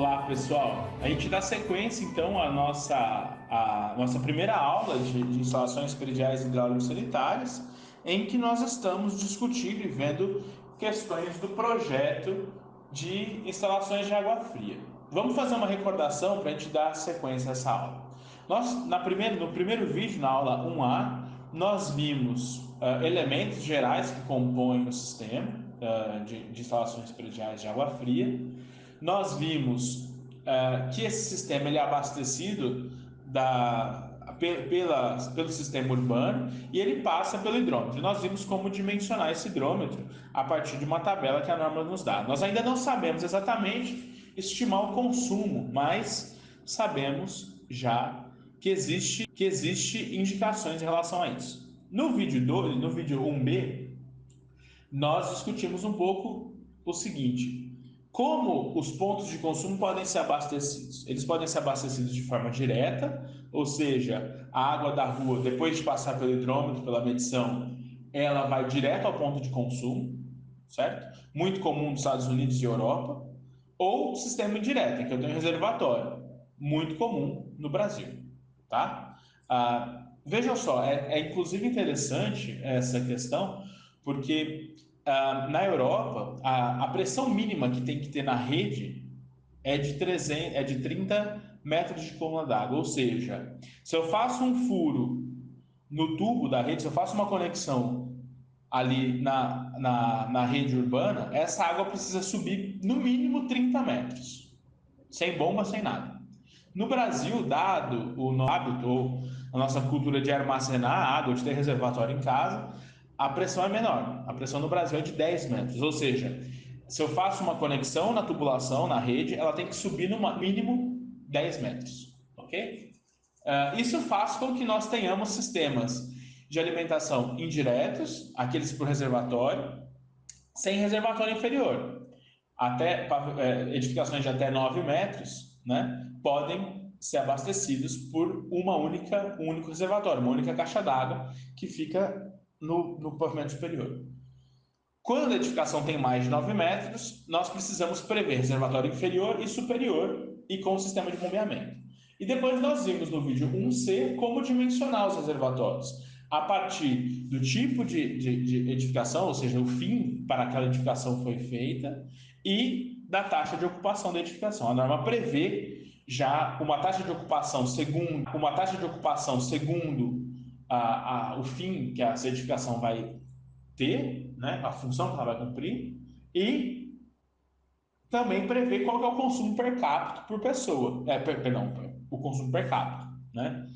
Olá, pessoal. A gente dá sequência, então, à nossa primeira aula de instalações prediais hidráulicos sanitárias, em que nós estamos discutindo e vendo questões do projeto de instalações de água fria. Vamos fazer uma recordação para a gente dar sequência a essa aula. No primeiro vídeo, na aula 1A, nós vimos elementos gerais que compõem o sistema de instalações prediais de água fria. Nós vimos que esse sistema ele é abastecido pelo sistema urbano e ele passa pelo hidrômetro. Nós vimos como dimensionar esse hidrômetro a partir de uma tabela que a norma nos dá. Nós ainda não sabemos exatamente estimar o consumo, mas sabemos já que existe indicações em relação a isso. No vídeo 2, no vídeo 1B, nós discutimos um pouco o seguinte: como os pontos de consumo podem ser abastecidos? Eles podem ser abastecidos de forma direta, ou seja, a água da rua, depois de passar pelo hidrômetro, pela medição, ela vai direto ao ponto de consumo, certo? Muito comum nos Estados Unidos e Europa. Ou sistema indireto, em que eu tenho um reservatório, muito comum no Brasil, tá? Vejam só, é inclusive interessante essa questão, porque na Europa, a pressão mínima que tem que ter na rede é de 30 metros de coluna d'água. Ou seja, se eu faço um furo no tubo da rede, se eu faço uma conexão ali na rede urbana, essa água precisa subir no mínimo 30 metros, sem bomba, sem nada. No Brasil, dado o nosso hábito ou a nossa cultura de armazenar água, de ter reservatório em casa, a pressão é menor. A pressão no Brasil é de 10 metros, ou seja, se eu faço uma conexão na tubulação, na rede, ela tem que subir no mínimo 10 metros, ok? Isso faz com que nós tenhamos sistemas de alimentação indiretos, aqueles por reservatório, sem reservatório inferior. Edificações de até 9 metros, né, podem ser abastecidos por um único reservatório, uma única caixa d'água que fica no pavimento superior. Quando a edificação tem mais de 9 metros, nós precisamos prever reservatório inferior e superior e com sistema de bombeamento. E depois nós vimos no vídeo 1C como dimensionar os reservatórios a partir do tipo de edificação, ou seja, o fim para aquela edificação foi feita, e da taxa de ocupação da edificação. A norma prevê já uma taxa de ocupação segundo o fim que essa edificação vai ter, né, a função que ela vai cumprir, e também prevê qual que é o consumo per capita por pessoa, o consumo per capita, né?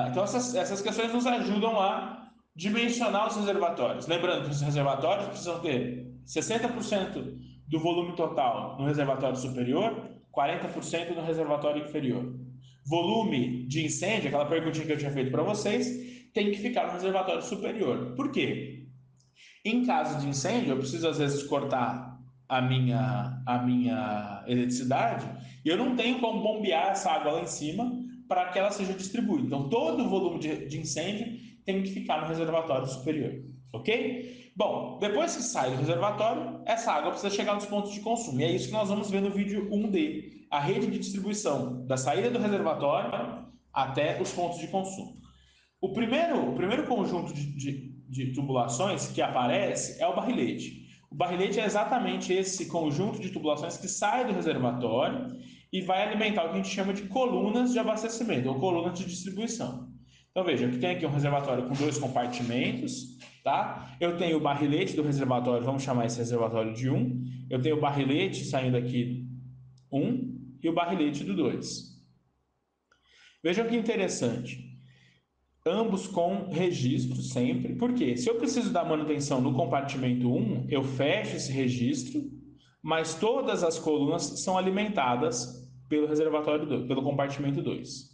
Então essas questões nos ajudam a dimensionar os reservatórios. Lembrando que os reservatórios precisam ter 60% do volume total no reservatório superior, 40% no reservatório inferior. Volume de incêndio, aquela perguntinha que eu tinha feito para vocês, tem que ficar no reservatório superior. Por quê? Em caso de incêndio, eu preciso às vezes cortar a minha eletricidade e eu não tenho como bombear essa água lá em cima para que ela seja distribuída. Então, todo o volume de incêndio tem que ficar no reservatório superior, ok? Bom, depois que sai do reservatório, essa água precisa chegar nos pontos de consumo. E é isso que nós vamos ver no vídeo 1D, a rede de distribuição da saída do reservatório até os pontos de consumo. O primeiro conjunto de tubulações que aparece é o barrilete. O barrilete é exatamente esse conjunto de tubulações que sai do reservatório e vai alimentar o que a gente chama de colunas de abastecimento ou colunas de distribuição. Então veja, eu tenho aqui um reservatório com 2 compartimentos, tá? Eu tenho o barrilete do reservatório, vamos chamar esse reservatório de 1. Eu tenho o barrilete saindo aqui 1 e o barrilete do 2. Vejam que interessante. Ambos com registro sempre. Por quê? Se eu preciso dar manutenção no compartimento 1, eu fecho esse registro, mas todas as colunas são alimentadas pelo reservatório 2, pelo compartimento 2.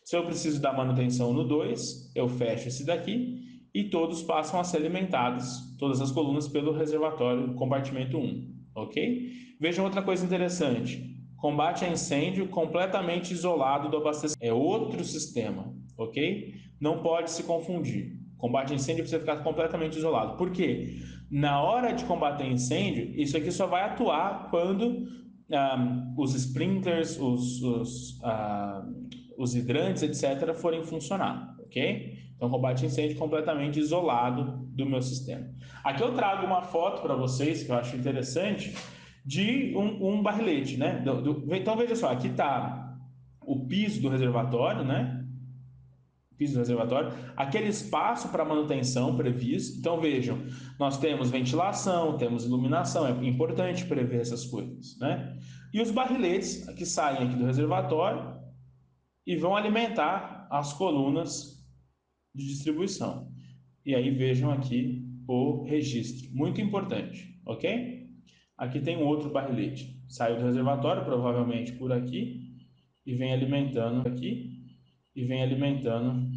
Se eu preciso dar manutenção no 2, eu fecho esse daqui e todos passam a ser alimentados, todas as colunas, pelo reservatório compartimento 1, ok? Vejam outra coisa interessante. Combate a incêndio completamente isolado do abastecimento. É outro sistema, ok? Não pode se confundir. Combate a incêndio precisa ficar completamente isolado. Por quê? Na hora de combater incêndio, isso aqui só vai atuar quando os sprinklers, os hidrantes, etc., forem funcionar, ok? Então, combate a incêndio completamente isolado do meu sistema. Aqui eu trago uma foto para vocês, que eu acho interessante, de um barrilete, né? Então, veja só, aqui está o piso do reservatório, né? Piso do reservatório, aquele espaço para manutenção previsto. Então, vejam, nós temos ventilação, temos iluminação, é importante prever essas coisas, né? E os barriletes que saem aqui do reservatório e vão alimentar as colunas de distribuição. E aí vejam aqui o registro, muito importante, ok? Aqui tem um outro barrilete, saiu do reservatório, provavelmente por aqui, e vem alimentando aqui, e vem alimentando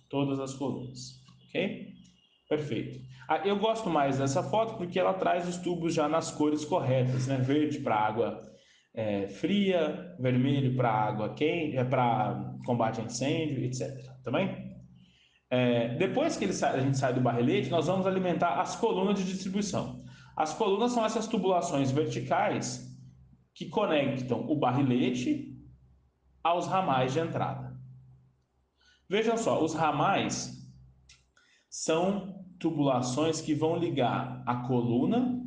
todas as colunas, ok? Perfeito. Eu gosto mais dessa foto porque ela traz os tubos já nas cores corretas, né? Verde para água fria, vermelho para água quente, para combate a incêndio, etc. Também? Depois que a gente sai do barrilete, nós vamos alimentar as colunas de distribuição. As colunas são essas tubulações verticais que conectam o barrilete aos ramais de entrada. Vejam só, os ramais são tubulações que vão ligar a coluna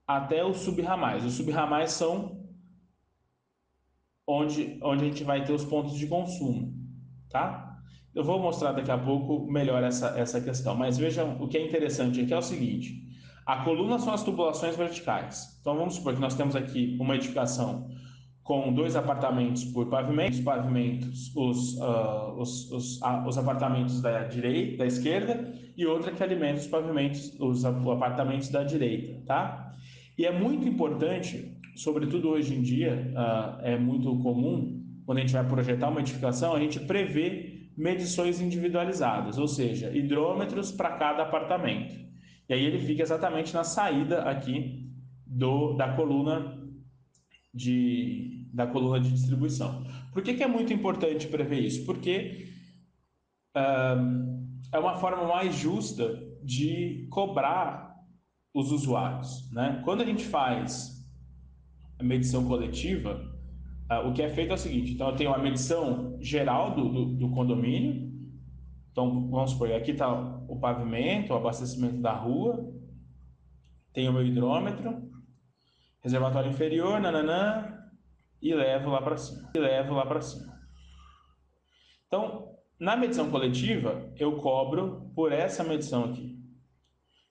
até os subramais. Os subramais são onde a gente vai ter os pontos de consumo, tá? Eu vou mostrar daqui a pouco melhor essa questão, mas vejam, o que é interessante aqui é o seguinte: a coluna são as tubulações verticais. Então vamos supor que nós temos aqui uma edificação com 2 apartamentos por pavimento, os apartamentos da direita, da esquerda, e outra que alimenta os pavimentos, os apartamentos da direita, tá? E é muito importante, sobretudo hoje em dia, é muito comum, quando a gente vai projetar uma edificação, a gente prever medições individualizadas, ou seja, hidrômetros para cada apartamento. E aí ele fica exatamente na saída aqui da coluna da coluna de distribuição. Por que é muito importante prever isso? Porque é uma forma mais justa de cobrar os usuários, né? Quando a gente faz a medição coletiva, o que é feito é o seguinte: então eu tenho a medição geral do condomínio, então vamos supor, aqui está o pavimento, o abastecimento da rua, tem o meu hidrômetro, reservatório inferior, nananã, e levo lá para cima. Então, na medição coletiva, eu cobro por essa medição aqui.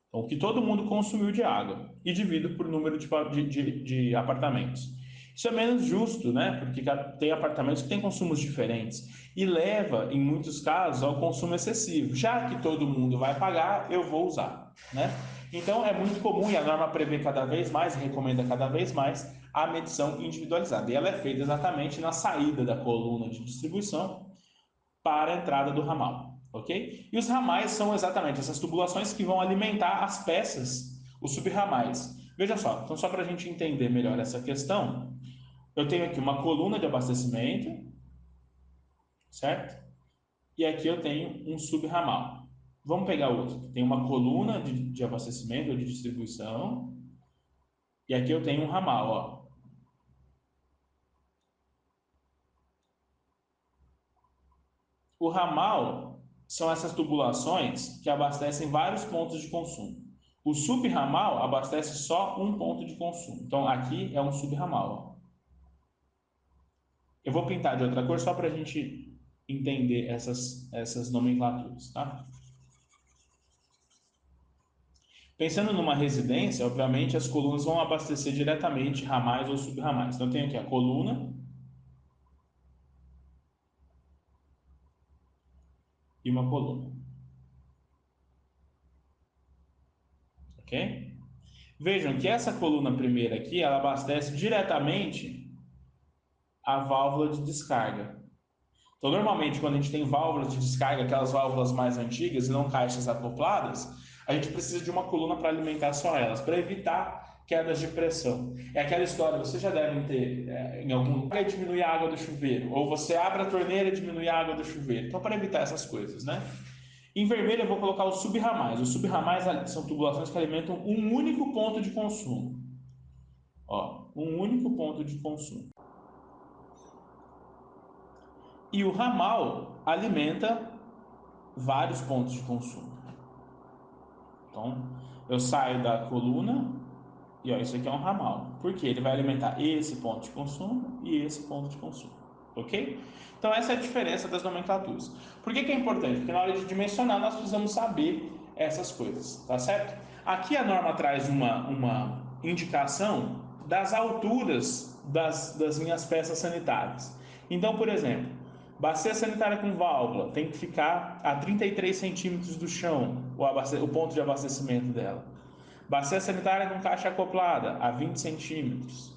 Então, o que todo mundo consumiu de água e divido por número de apartamentos. Isso é menos justo, né? Porque tem apartamentos que têm consumos diferentes e leva, em muitos casos, ao consumo excessivo. Já que todo mundo vai pagar, eu vou usar, né? Então, é muito comum e a norma prevê cada vez mais, recomenda cada vez mais, a medição individualizada. E ela é feita exatamente na saída da coluna de distribuição para a entrada do ramal, ok? E os ramais são exatamente essas tubulações que vão alimentar as peças, os subramais. Veja só, então só para a gente entender melhor essa questão, eu tenho aqui uma coluna de abastecimento, certo? E aqui eu tenho um subramal. Vamos pegar outro. Tem uma coluna de abastecimento ou de distribuição, e aqui eu tenho um ramal, ó. O ramal são essas tubulações que abastecem vários pontos de consumo. O subramal abastece só um ponto de consumo. Então, aqui é um subramal. Eu vou pintar de outra cor só para a gente entender essas nomenclaturas, tá? Pensando numa residência, obviamente as colunas vão abastecer diretamente ramais ou subramais. Então, eu tenho aqui a coluna e uma coluna. Ok? Vejam que essa coluna primeira aqui, ela abastece diretamente a válvula de descarga. Então, normalmente, quando a gente tem válvulas de descarga, aquelas válvulas mais antigas e não caixas acopladas, a gente precisa de uma coluna para alimentar só elas, para evitar quedas de pressão. É aquela história, vocês já devem ter em algum lugar diminuir a água do chuveiro, ou você abre a torneira e diminui a água do chuveiro. Então, para evitar essas coisas, né? Em vermelho, eu vou colocar os subramais. Os subramais são tubulações que alimentam um único ponto de consumo. Ó, um único ponto de consumo. E o ramal alimenta vários pontos de consumo. Então, eu saio da coluna e ó, isso aqui é um ramal. Porque ele vai alimentar esse ponto de consumo e esse ponto de consumo. Ok? Então, essa é a diferença das nomenclaturas. Por que é importante? Porque na hora de dimensionar, nós precisamos saber essas coisas, tá certo? Aqui a norma traz uma indicação das alturas das minhas peças sanitárias. Então, por exemplo, bacia sanitária com válvula tem que ficar a 33 centímetros do chão, o ponto de abastecimento dela. Bacia sanitária com caixa acoplada a 20 centímetros.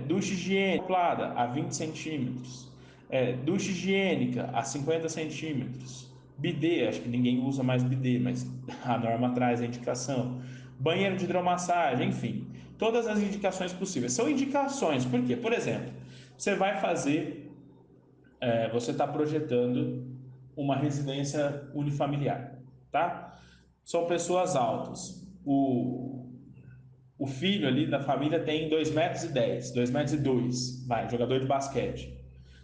Ducha higiênica acoplada a 20 centímetros. Ducha higiênica a 50 centímetros. Bidê, acho que ninguém usa mais bidê, mas a norma traz a indicação. Banheiro de hidromassagem, enfim. Todas as indicações possíveis. São indicações, por quê? Por exemplo, você vai fazer, você está projetando uma residência unifamiliar, tá? São pessoas altas. O filho ali da família tem 2,10 m, 2,02 m, vai, jogador de basquete.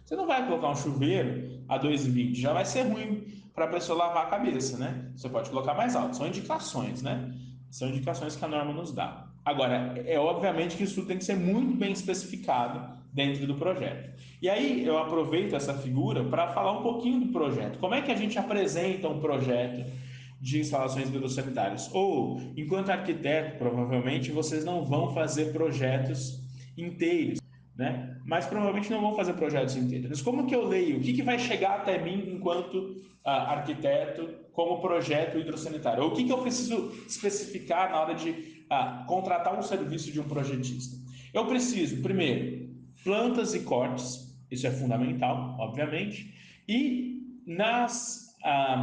Você não vai colocar um chuveiro a 2,20 m, já vai ser ruim para a pessoa lavar a cabeça, né? Você pode colocar mais alto, são indicações, né? São indicações que a norma nos dá. Agora, é obviamente que isso tem que ser muito bem especificado dentro do projeto. E aí eu aproveito essa figura para falar um pouquinho do projeto. Como é que a gente apresenta um projeto de instalações biosanitárias? Ou, enquanto arquiteto, provavelmente vocês não vão fazer projetos inteiros, né? Mas provavelmente não vão fazer projetos inteiros. Mas como que eu leio? O que, que vai chegar até mim enquanto arquiteto como projeto hidrossanitário? Ou o que, que eu preciso especificar na hora de contratar um serviço de um projetista? Eu preciso, primeiro, plantas e cortes, isso é fundamental, obviamente, e nas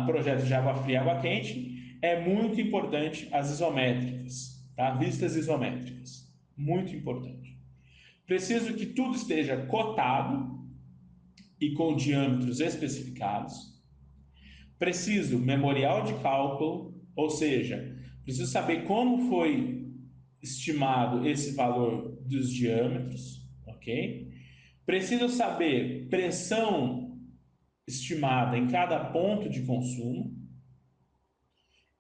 projetos de água fria e água quente, é muito importante as isométricas, tá? Vistas isométricas, muito importante. Preciso que tudo esteja cotado e com diâmetros especificados. Preciso memorial de cálculo, ou seja, preciso saber como foi estimado esse valor dos diâmetros, ok? Preciso saber pressão estimada em cada ponto de consumo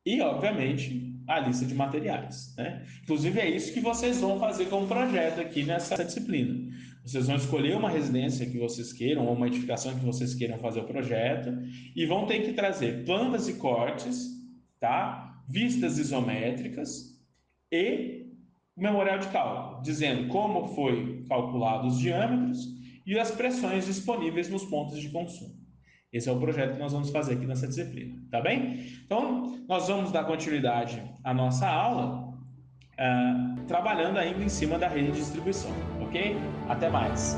e, obviamente, a lista de materiais, né? Inclusive, é isso que vocês vão fazer como projeto aqui nessa disciplina. Vocês vão escolher uma residência que vocês queiram, ou uma edificação que vocês queiram fazer o projeto, e vão ter que trazer plantas e cortes, tá? Vistas isométricas e memorial de cálculo, dizendo como foi calculado os diâmetros e as pressões disponíveis nos pontos de consumo. Esse é o projeto que nós vamos fazer aqui nessa disciplina, tá bem? Então, nós vamos dar continuidade à nossa aula, trabalhando ainda em cima da rede de distribuição, ok? Até mais!